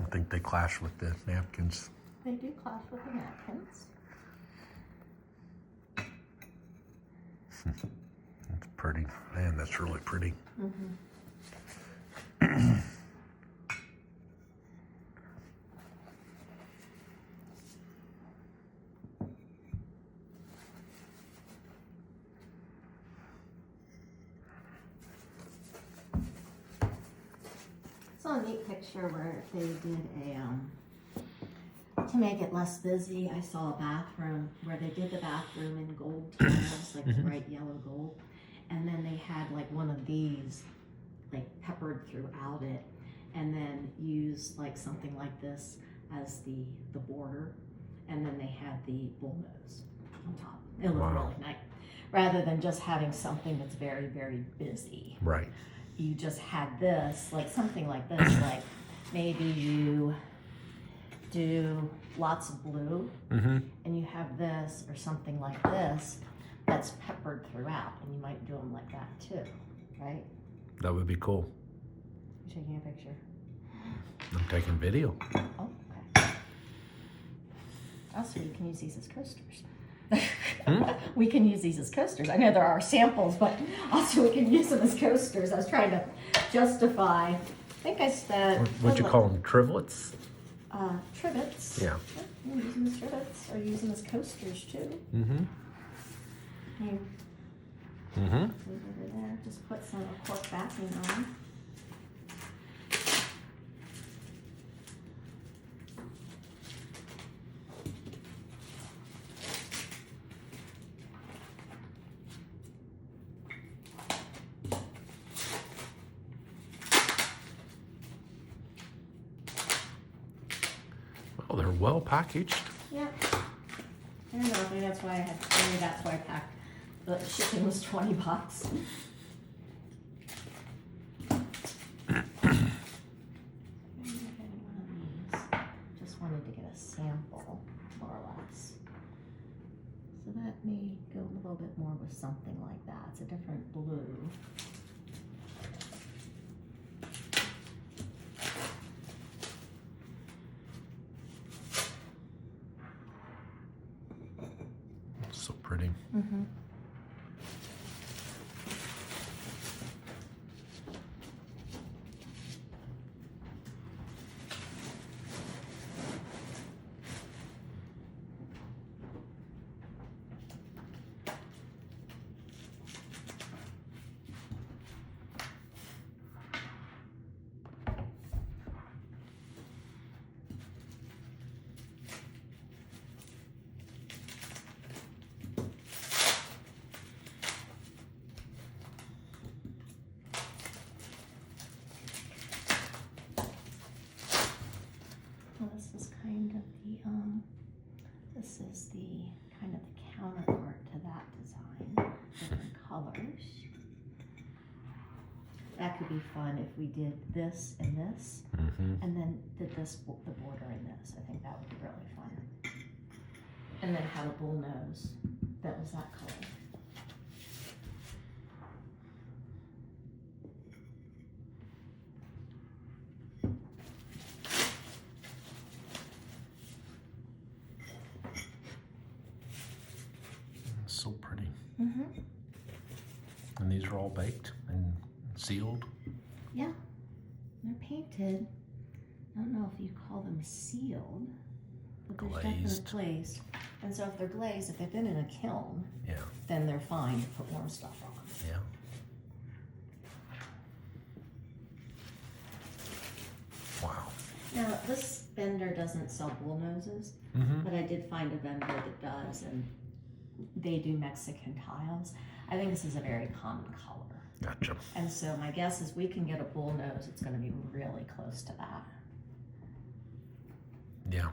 I think they clash with the napkins. They do clash with the napkins. That's pretty. Man, that's really pretty. Mm-hmm. It's a neat picture where they did to make it less busy. I saw a bathroom where they did the bathroom in gold tiles, like bright yellow gold, and then they had like one of these like peppered throughout it, and then used like something like this as the border, and then they had the bullnose on top. It looked really nice, rather than just having something that's very, very busy. Right. You just had this, like something like this, like maybe you do lots of blue, and you have this or something like this that's peppered throughout, and you might do them like that too, right? That would be cool. You're taking a picture. I'm taking video. Oh, okay. Also, you can use these as coasters. We can use these as coasters. I know there are samples, but also we can use them as coasters. I was trying to justify. I think I said. What'd you call them? Trivlets? Trivets. Yeah. You can use them as trivets, or use them as coasters too. Here, move over there. Just put some cork backing on. Oh, they're well packaged. Yeah. I don't know. Maybe that's why I packed. The shipping was $20. Just wanted to get a sample, more or less. So that may go a little bit more with something like that. It's a different blue. So pretty. Well, this is kind of this is the kind of the counterpart to that design, different colors. That could be fun if we did this and this, and then did this, the border in this. I think that would be really fun. And then had a bull nose that was that color. So pretty. And these are all baked and sealed. Yeah, they're painted. I don't know if you call them sealed, but they're definitely glazed. And so if they're glazed, if they've been in a kiln, then they're fine to put more stuff on. Yeah. Wow. Now, this vendor doesn't sell bull noses, but I did find a vendor that does, and they do Mexican tiles. I think this is a very common color. Gotcha. And so my guess is we can get a bull nose. It's going to be really close to that. Yeah.